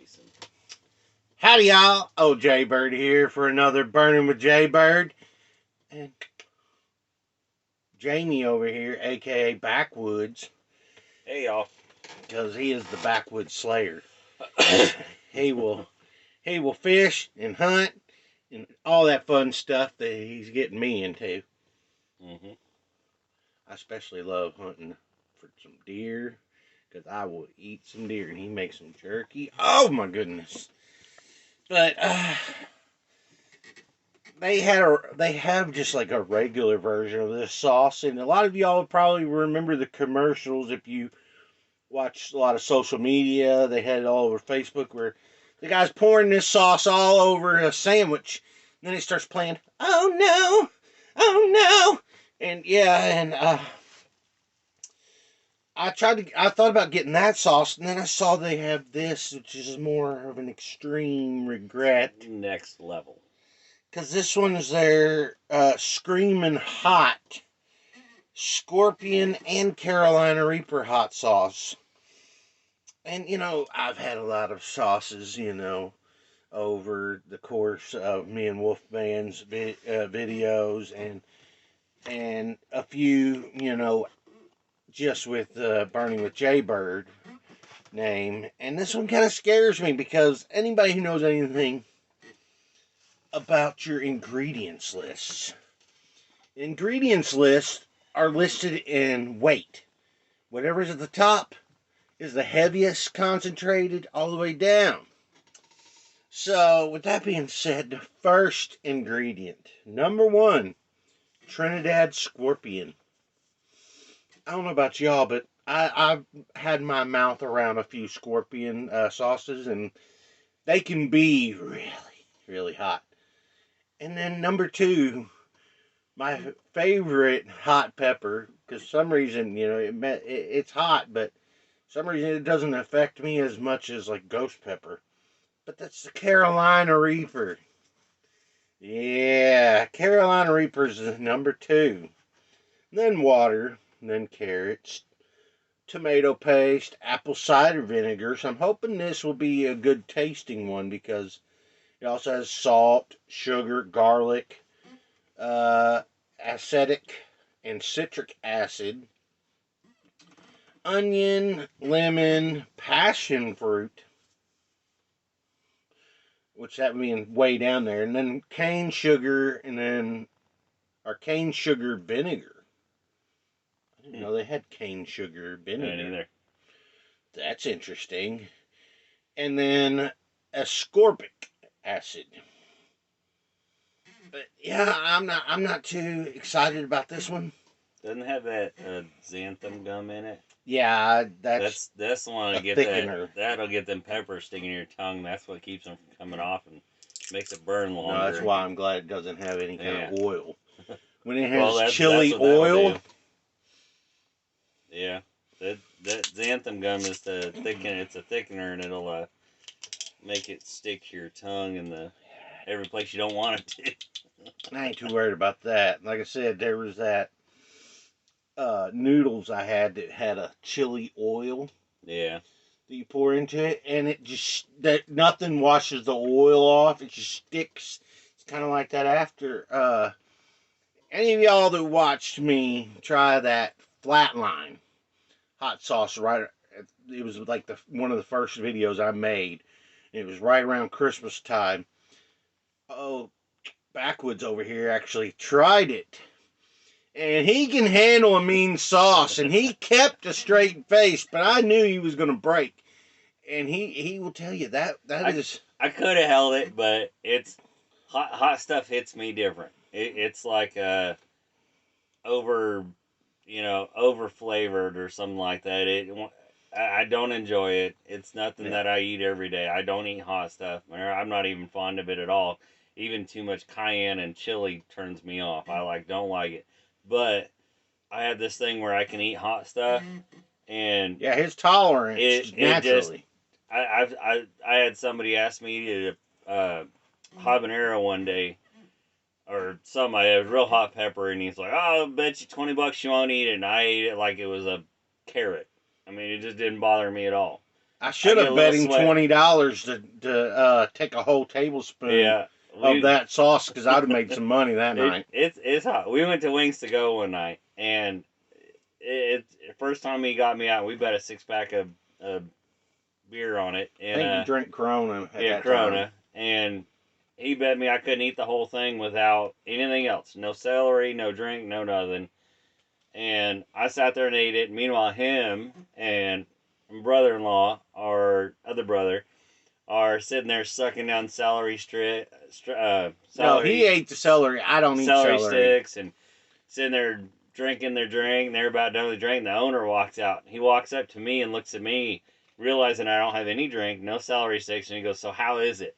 facing. Howdy, y'all. Oh, Jay Bird here for another Burning with Jay Bird. And Jamie over here, a.k.a. Backwoods. Hey, y'all. Because he is the Backwoods Slayer. he will fish and hunt and all that fun stuff that he's getting me into. Mm-hmm. I especially love hunting for some deer. Because I will eat some deer. And he makes some jerky. Oh, my goodness. But, they have just like a regular version of this sauce, and a lot of y'all probably remember the commercials if you watch a lot of social media. They had it all over Facebook where the guy's pouring this sauce all over a sandwich, and then he starts playing, "Oh no, oh no," and I thought about getting that sauce, and then I saw they have this, which is more of an extreme regret. Next level. Because this one is their Screamin' Hot Scorpion and Carolina Reaper hot sauce. And, I've had a lot of sauces, over the course of me and Wolfman's videos and a few, just with Burning with Jay Bird name. And this one kind of scares me because anybody who knows anything about your ingredients lists. Ingredients lists are listed in weight. Whatever's at the top is the heaviest concentrated all the way down. So, with that being said, the first ingredient, number 1, Trinidad Scorpion. I don't know about y'all, but I've had my mouth around a few Scorpion sauces, and they can be really, really hot. And then number 2, my favorite hot pepper, because some reason, it's hot, but some reason it doesn't affect me as much as like ghost pepper. But that's the Carolina Reaper. Yeah, Carolina Reaper's number 2. Then water, then carrots, tomato paste, apple cider vinegar. So I'm hoping this will be a good tasting one because it also has salt, sugar, garlic, acetic and citric acid, onion, lemon, passion fruit, which that being way down there, and then cane sugar, or cane sugar vinegar. I didn't know they had cane sugar vinegar. Me neither. That's interesting. And then ascorbic acid. But yeah, I'm not too excited about this one. Doesn't have that xanthan gum in it. Yeah, that's the one to get thickener. That'll get them peppers sticking in your tongue. That's what keeps them from coming off and makes it burn longer. No, that's why I'm glad it doesn't have any kind of oil. When it has well, chili oil. Yeah, that xanthan gum is the thickener. It's a thickener, and it'll make it stick to your tongue in every place you don't want it to. I ain't too worried about that. Like I said, there was that noodles I had that had a chili oil. Yeah. That you pour into it, and nothing washes the oil off. It just sticks. It's kind of like that after. Any of y'all that watched me try that Flatline hot sauce, right? It was like one of the first videos I made. It was right around Christmas time. Oh, Backwoods over here actually tried it. And he can handle a mean sauce, and he kept a straight face, but I knew he was going to break. And he will tell you that is... I could have held it, but it's hot stuff hits me different. It's like over flavored or something like that. I don't enjoy it. It's nothing that I eat every day. I don't eat hot stuff. I'm not even fond of it at all. Even too much cayenne and chili turns me off. I don't like it. But I have this thing where I can eat hot stuff, and yeah, his tolerance naturally. I had somebody ask me to habanero one day, or somebody had real hot pepper, and he's like, "Oh, I bet you $20 you won't eat it." And I ate it like it was a carrot. I mean, it just didn't bother me at all. I should get a have little bet him sweat. $20 to take a whole tablespoon Yeah, of that sauce because I'd have made some money that night. It's hot. We went to Wings to Go one night, and it's first time he got me out. We bet a 6-pack of beer on it, I and think you drank Corona at that Corona, time. and he bet me I couldn't eat the whole thing without anything else. No celery, no drink, no nothing. And I sat there and ate it. Meanwhile, him and my brother-in-law, our other brother, are sitting there sucking down celery No, he ate the celery. I don't eat celery. sticks, and sitting there drinking their drink. And they're about done with the drink. And the owner walks out. He walks up to me and looks at me, realizing I don't have any drink, no celery sticks, and he goes, "So how is it?"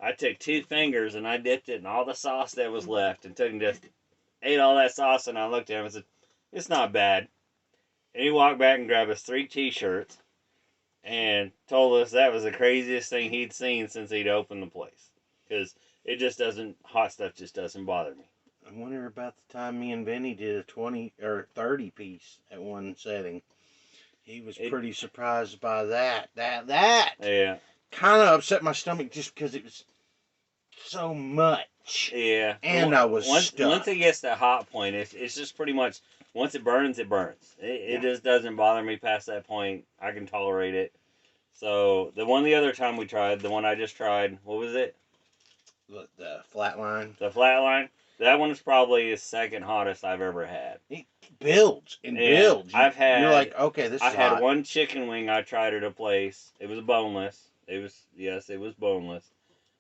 I took 2 fingers and I dipped it in all the sauce that was left, and took and just ate all that sauce. And I looked at him and said, "It's not bad." And he walked back and grabbed us 3 T-shirts and told us that was the craziest thing he'd seen since he'd opened the place. Because it just doesn't, hot stuff just doesn't bother me. I wonder about the time me and Benny did a 20 or 30 piece at one setting. He was pretty surprised by that. That Yeah. kind of upset my stomach just because it was so much. Yeah. And I was stuck. Once it gets to hot point, it's just pretty much, once it burns, it burns. It just doesn't bother me past that point. I can tolerate it. So, the other time we tried, the one I just tried, what was it? The flatline. The flatline. That one's probably the second hottest I've ever had. It builds and builds. You're like, okay, this is I had hot. one chicken wing I tried at a place. It was boneless. It was boneless.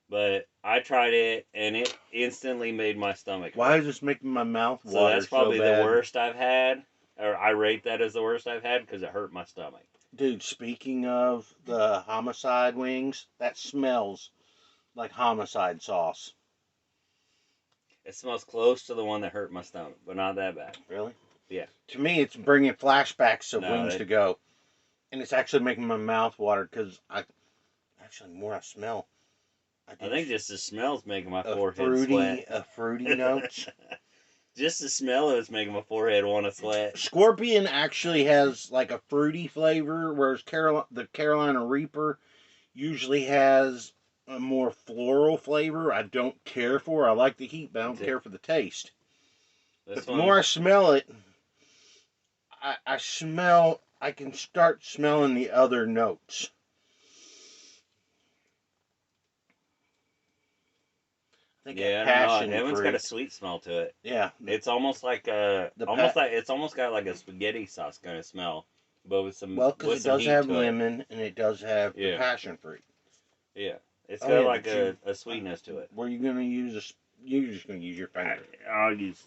But I tried it, and it instantly made my stomach hurt. Why is this making my mouth water? So that's probably so the worst I've had. Or I rate that as the worst I've had because it hurt my stomach. Dude, speaking of the homicide wings, that smells like homicide sauce. It smells close to the one that hurt my stomach, but not that bad. Really? Yeah. To me, it's bringing flashbacks of Wings to Go. And it's actually making my mouth water because the more I smell, I think just the smell's making my forehead sweat. A fruity notes. Just the smell of it's making my forehead want to sweat. Scorpion actually has like a fruity flavor, whereas the Carolina Reaper usually has a more floral flavor. I don't care for. I like the heat, but I don't care for the taste. But the more I smell it, I can start smelling the other notes. I think passion that one's fruit. got a sweet smell to it. Yeah, it's almost like it's almost got like a spaghetti sauce kind of smell, but with some because it does have lemon and it does have the passion fruit. Yeah, it's got like a sweetness to it. Were you gonna use you're just gonna use your finger? I'll use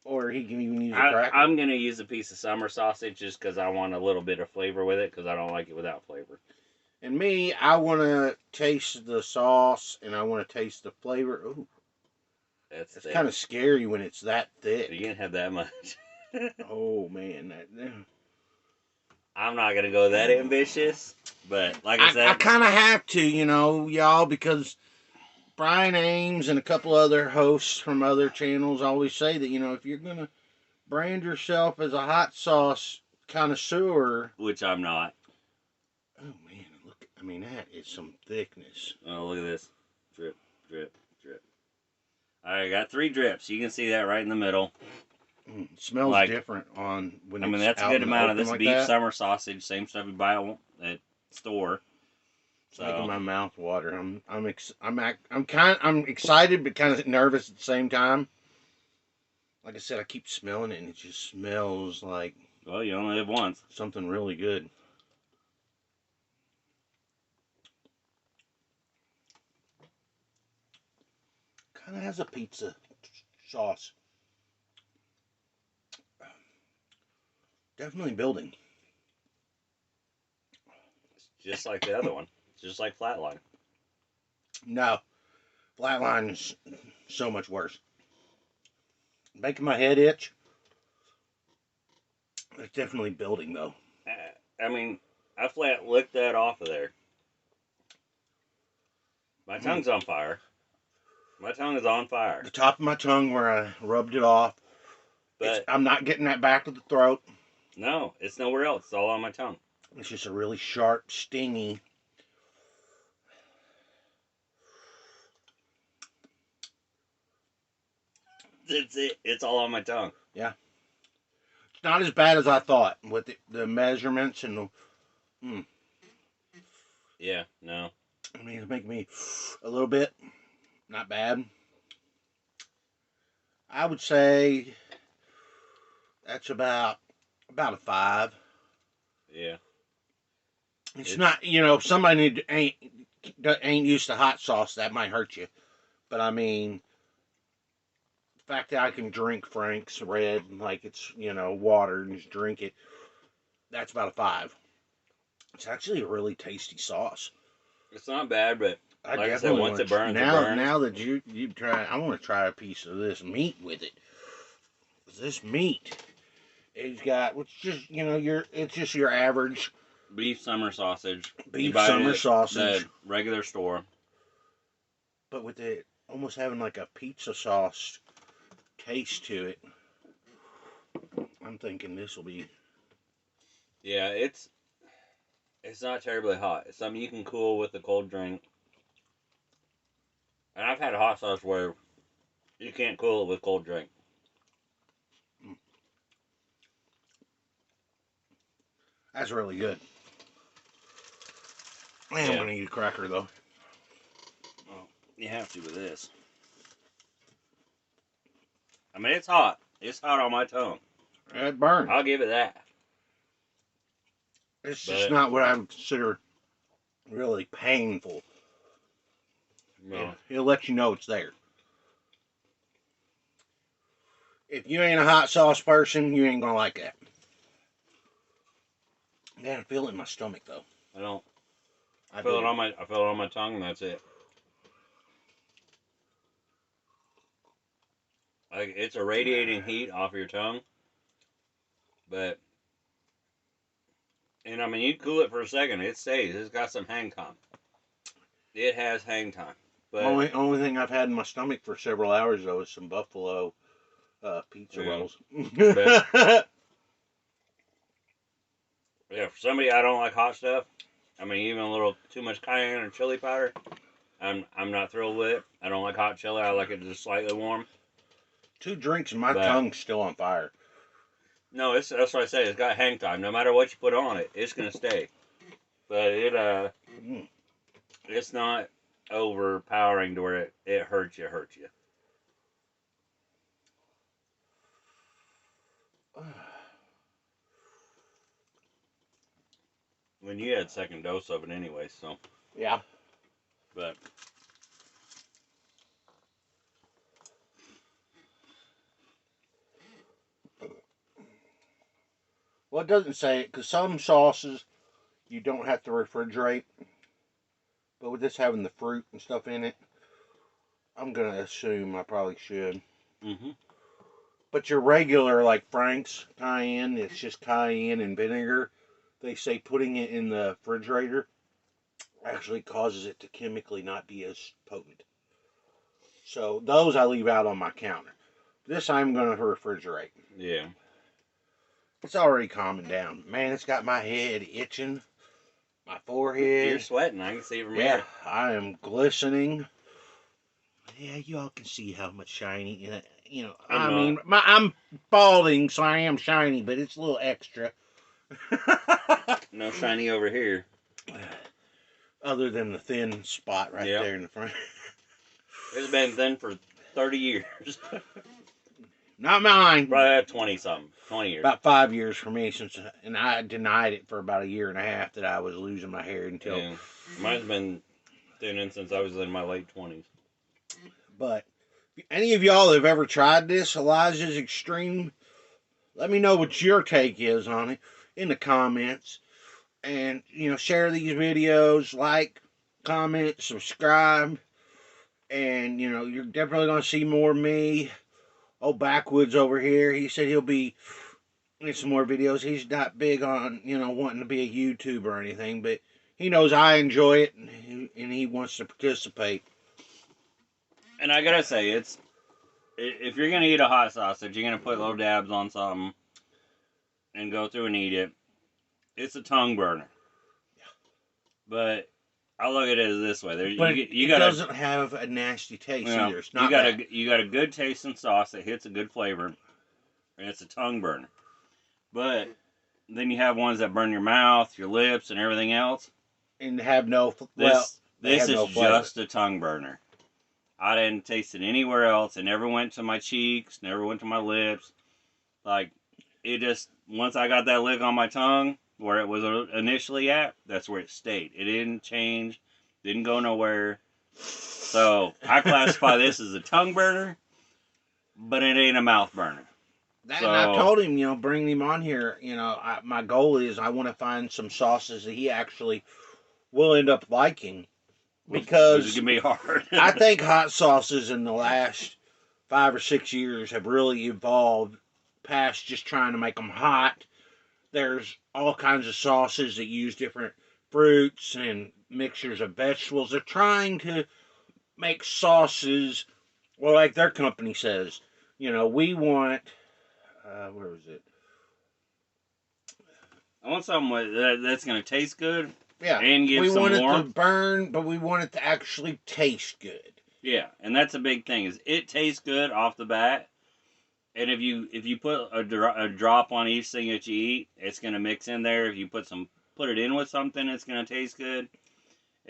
Or he can even use a cracker. I'm gonna use a piece of summer sausage just because I want a little bit of flavor with it because I don't like it without flavor. And me, I want to taste the sauce and I want to taste the flavor. Ooh, that's kind of scary when it's that thick. You can't have that much. Oh man, I'm not gonna go that ambitious, but like I said, I kind of have to, y'all, because Brian Ames and a couple other hosts from other channels always say that if you're gonna brand yourself as a hot sauce connoisseur, which I'm not. Oh man, look! I mean, that is some thickness. Oh, look at this. Drip, drip, drip. Alright, I got 3 drips. You can see that right in the middle. It smells different on when it's that's a good amount of this like beef summer sausage. Same stuff you buy at store. It's making my mouth water. I'm excited but kind of nervous at the same time. Like I said, I keep smelling it and it just smells like. Well, you only live once. Something really good. Kind of has a pizza sauce. Definitely building. Just like the other one. Just like Flatline. No. Flatline's so much worse. Making my head itch. It's definitely building, though. I mean, I flat licked that off of there. My tongue's on fire. My tongue is on fire. The top of my tongue where I rubbed it off. But I'm not getting that back to the throat. No, it's nowhere else. It's all on my tongue. It's just a really sharp, stingy. It's it. It's all on my tongue. Yeah. It's not as bad as I thought with the measurements and the. Yeah, no. I mean, it's making me a little bit. Not bad. I would say that's about a 5. Yeah. It's not, if somebody ain't used to hot sauce, that might hurt you. But I mean, the fact that I can drink Frank's Red like it's water and just drink it, that's about a 5. It's actually a really tasty sauce. It's not bad, but I like I said, definitely once it burns, now, it burns. Now that you try, I want to try a piece of this meat with it. This meat, it's got it's just your average Beef summer sausage. beef summer sausage, the regular store. but with it almost having like a pizza sauce taste to it. I'm thinking this will be. Yeah, it's not terribly hot. It's something you can cool with a cold drink. And I've had hot sauce where you can't cool it with cold drink. That's really good. Man, I'm gonna eat a cracker though. Well, you have to with this. I mean, it's hot. It's hot on my tongue. It burns. I'll give it that. It's just not what I would consider really painful. No. It'll let you know it's there. If you ain't a hot sauce person, you ain't gonna like that. Man, I feel it in my stomach though. I don't. I feel it on my tongue, and that's it. Like, it's a radiating heat off your tongue, but I mean, you cool it for a second, it stays. It's got some hang time. It has hang time. But only thing I've had in my stomach for several hours though is some buffalo pizza rolls. Yeah, for somebody I don't like hot stuff. I mean, even a little too much cayenne or chili powder, I'm not thrilled with it. I don't like hot chili. I like it just slightly warm. 2 drinks and my tongue's still on fire. No, that's what I say. It's got hang time. No matter what you put on it, it's gonna stay. But it's not overpowering to where it hurts you. When you had second dose of it anyway, so. Yeah. But. Well, it doesn't say it, because some sauces you don't have to refrigerate. But with this having the fruit and stuff in it, I'm going to assume I probably should. Mm-hmm. But your regular, like Frank's cayenne, it's just cayenne and vinegar. They say putting it in the refrigerator actually causes it to chemically not be as potent. So those I leave out on my counter. This I'm going to refrigerate. Yeah. It's already calming down. Man, it's got my head itching. My forehead. You're sweating. I can see it from here. Yeah, I am glistening. Yeah, you all can see how much shiny. I mean, I'm balding, so I am shiny, but it's a little extra. No shiny over here. Other than the thin spot right there in the front. It's been thin for 30 years. Not mine. Probably 20-something. 20 years. About 5 years for me, and I denied it for about 1.5 years that I was losing my hair until. Yeah. Mine's been thinning since I was in my late 20s. But if any of y'all have ever tried this, Elijah's Extreme, let me know what your take is on it in the comments. And, share these videos, like, comment, subscribe. And, you're definitely going to see more of me. Old Backwoods over here, he said he'll be in some more videos. He's not big on, wanting to be a YouTuber or anything. But he knows I enjoy it, and he wants to participate. And I gotta say, if you're gonna eat a hot sausage, you're gonna put little dabs on something and go through and eat it. it's a tongue burner. But I look at it as this way: But you it got doesn't have a nasty taste either. It's not bad. you got a good tasting sauce that hits a good flavor, and it's a tongue burner. But then you have ones that burn your mouth, your lips, and everything else. And have no This is no just a tongue burner. I didn't taste it anywhere else. It never went to my cheeks, never went to my lips. Like, it just, once I got that lick on my tongue, where it was initially at, that's where it stayed. It didn't change, didn't go nowhere. So, I classify this as a tongue burner, but it ain't a mouth burner. And I told him, bring him on here. My goal is I want to find some sauces that he actually will end up liking. Because it's going to be hard. I think hot sauces in the last 5 or 6 years have really evolved past just trying to make them hot. There's all kinds of sauces that use different fruits and mixtures of vegetables. They're trying to make sauces, well, like their company says, we want, where was it? I want something that's going to taste good. Yeah, and give we some want warmth. It to burn, but we want it to actually taste good. Yeah, and that's a big thing. Is it tastes good off the bat, and if you put a drop on each thing that you eat, it's gonna mix in there. If you put it in with something, it's gonna taste good.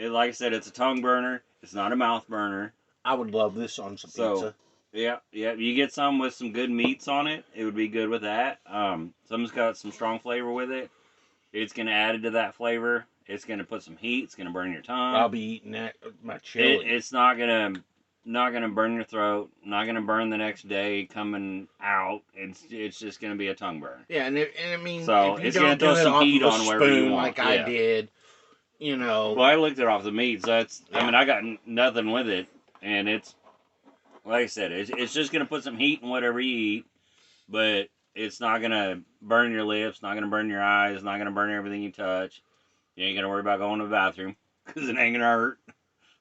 Like I said, it's a tongue burner. It's not a mouth burner. I would love this on some pizza. Yeah. You get some with some good meats on it. It would be good with that. Some's got some strong flavor with it. It's gonna add to that flavor. It's gonna put some heat. It's gonna burn your tongue. I'll be eating that my chili. It's not gonna burn your throat. Not gonna burn the next day coming out. It's just gonna be a tongue burn. Yeah, and I mean, so if you it's don't gonna throw some heat on spoon wherever you want. like I did, Well, I licked it off the meat, so that's. Yeah. I mean, I got nothing with it, and it's like I said, it's just gonna put some heat in whatever you eat, but it's not gonna burn your lips. Not gonna burn your eyes. Not gonna burn everything you touch. You ain't gonna worry about going to the bathroom because it ain't gonna hurt.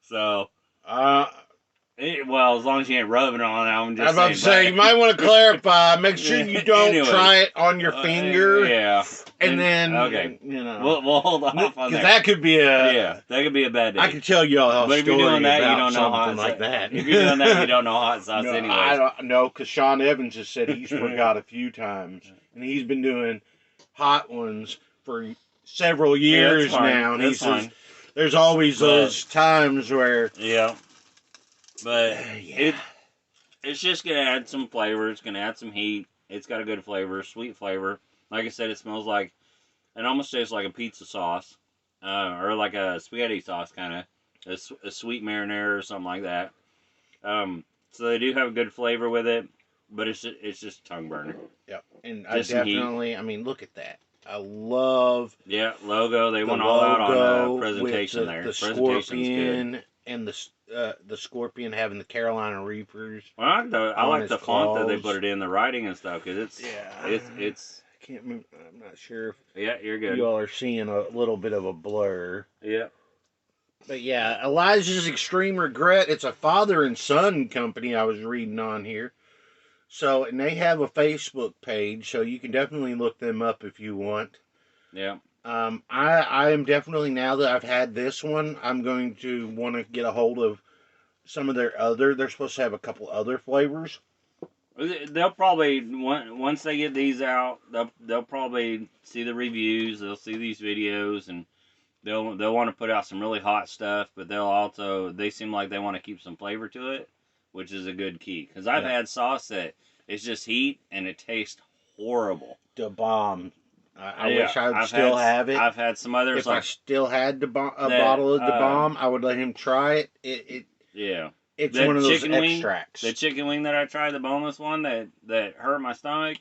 So, well, as long as you ain't rubbing it on, I'm just. I was about to say, you might want to clarify. Make sure you don't try it on your finger. Yeah. And then, okay, we'll hold off on that. Because that could be that could be a bad day. I can tell y'all but if you're doing that, you don't know hot like that. If you're doing that, you don't know hot sauce anyway. I don't know, because Sean Evans has said he's forgot a few times, and he's been doing hot ones for several years now, and he says there's always those times where but it's just gonna add some flavor. It's gonna add some heat. It's got a good flavor, sweet flavor. Like I said, it smells like, it almost tastes like a pizza sauce, or like a spaghetti sauce, kind of a sweet marinara or something like that. So they do have a good flavor with it, but it's just a tongue burner. Yep, and I definitely, I mean, look at that. I love logo. They went all out on the presentation there. The Scorpion and the Scorpion having the Carolina Reapers. Well, I like the font that they put it in, the writing and stuff, because it's. I can't remember. I'm not sure if you're good. You all are seeing a little bit of a blur. Yeah. But yeah, Elijah's Xtreme Regret. It's a father and son company I was reading on here. So, and they have a Facebook page, so you can definitely look them up if you want. Yeah. I am definitely, now that I've had this one, I'm going to want to get a hold of some of their other, they're supposed to have a couple other flavors. They'll probably, once they get these out, they'll probably see the reviews, they'll see these videos, and they'll want to put out some really hot stuff, but they seem like they want to keep some flavor to it, which is a good key. Because I've had sauce that it's just heat, and it tastes horrible. The bomb. I wish I would still have it. I've had some others. If I still had a bottle of the bomb, I would let him try it. It's one of those extracts. The chicken wing that I tried, the boneless one that hurt my stomach,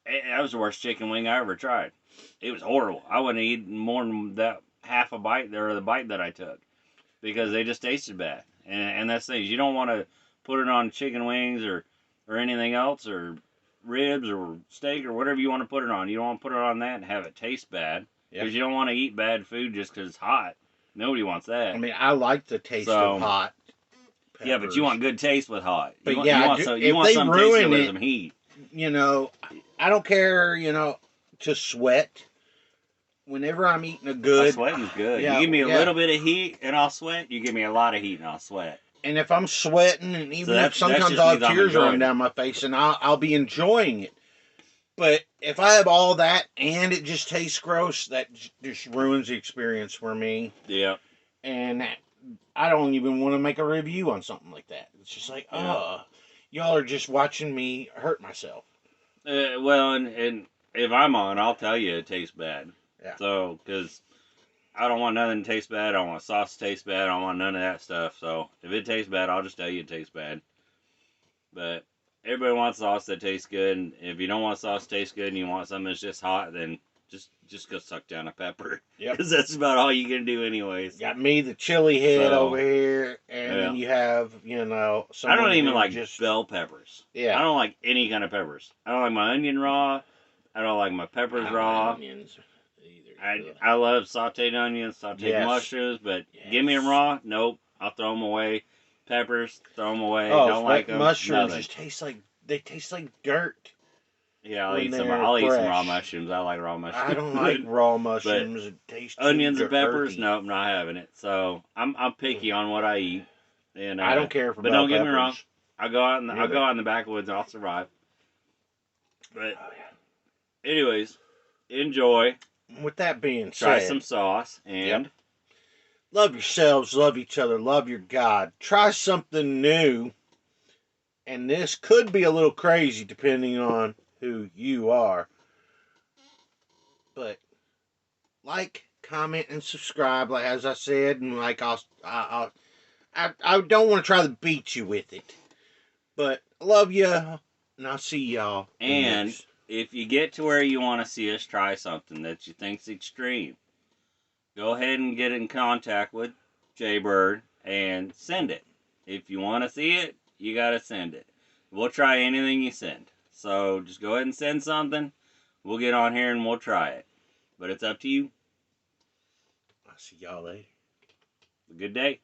that was the worst chicken wing I ever tried. It was horrible. I wouldn't eat more than that half a bite there, or the bite that I took, because they just tasted bad. And that's the thing. You don't want to put it on chicken wings or anything else, or ribs or steak or whatever you want to put it on. You don't want to put it on that and have it taste bad, because you don't want to eat bad food just because it's hot. Nobody wants that. I mean, I like the taste of hot peppers. Yeah, but you want good taste with hot. But you want some ruin with some heat. I don't care, to sweat. whenever I'm eating a My good, sweating's good. yeah, You give me a yeah. little bit of heat and I'll sweat. You give me a lot of heat and I'll sweat. And if I'm sweating, and even So if that sometimes just I'll means have I'm tears run enjoying it. down my face, and I'll be enjoying it. But if I have all that and it just tastes gross, that just ruins the experience for me. Yeah. And I don't even want to make a review on something like that. It's just like, Yeah. y'all are just watching me hurt myself. Well, and if I'm on, I'll tell you it tastes bad. Yeah. So, because I don't want nothing to taste bad. I don't want sauce to taste bad. I don't want none of that stuff. So, if it tastes bad, I'll just tell you it tastes bad. But everybody wants sauce that tastes good. And if you don't want sauce to taste good and you want something that's just hot, then just go suck down a pepper. Yep. Because that's about all you can do anyways. Got me, the chili head So, over here, and yeah. then you have, I someone don't even who like just bell peppers. Yeah. I don't like any kind of peppers. I don't like my onion raw. I don't like my peppers I don't raw. like onions either. I love sauteed onions, sauteed Yes. mushrooms, but Yes. give me them raw. Nope, I'll throw them away. Peppers, throw them away. Oh, Don't like them. mushrooms Nothing. just taste like dirt. Yeah, I'll when eat some. they're I'll eat some raw fresh. mushrooms. I like raw mushrooms. I don't like raw mushrooms. It tastes too onions and peppers. dirty. Nope, not having it. So I'm picky on what I eat. And I don't care for but bell don't get me wrong. peppers. I'll go out in the backwoods and I'll survive. But anyways, enjoy. With that being Try said, some sauce and love yourselves, love each other, love your God. Try something new. And this could be a little crazy depending on who you are. But like, comment, and subscribe, like as I said, and like I don't want to try to beat you with it. But I love you, and I'll see y'all. And if you get to where you want to see us try something that you think's extreme, go ahead and get in contact with Jay Bird and send it. If you want to see it, you got to send it. We'll try anything you send. So just go ahead and send something. We'll get on here and we'll try it. But it's up to you. I'll see y'all later. Have a good day.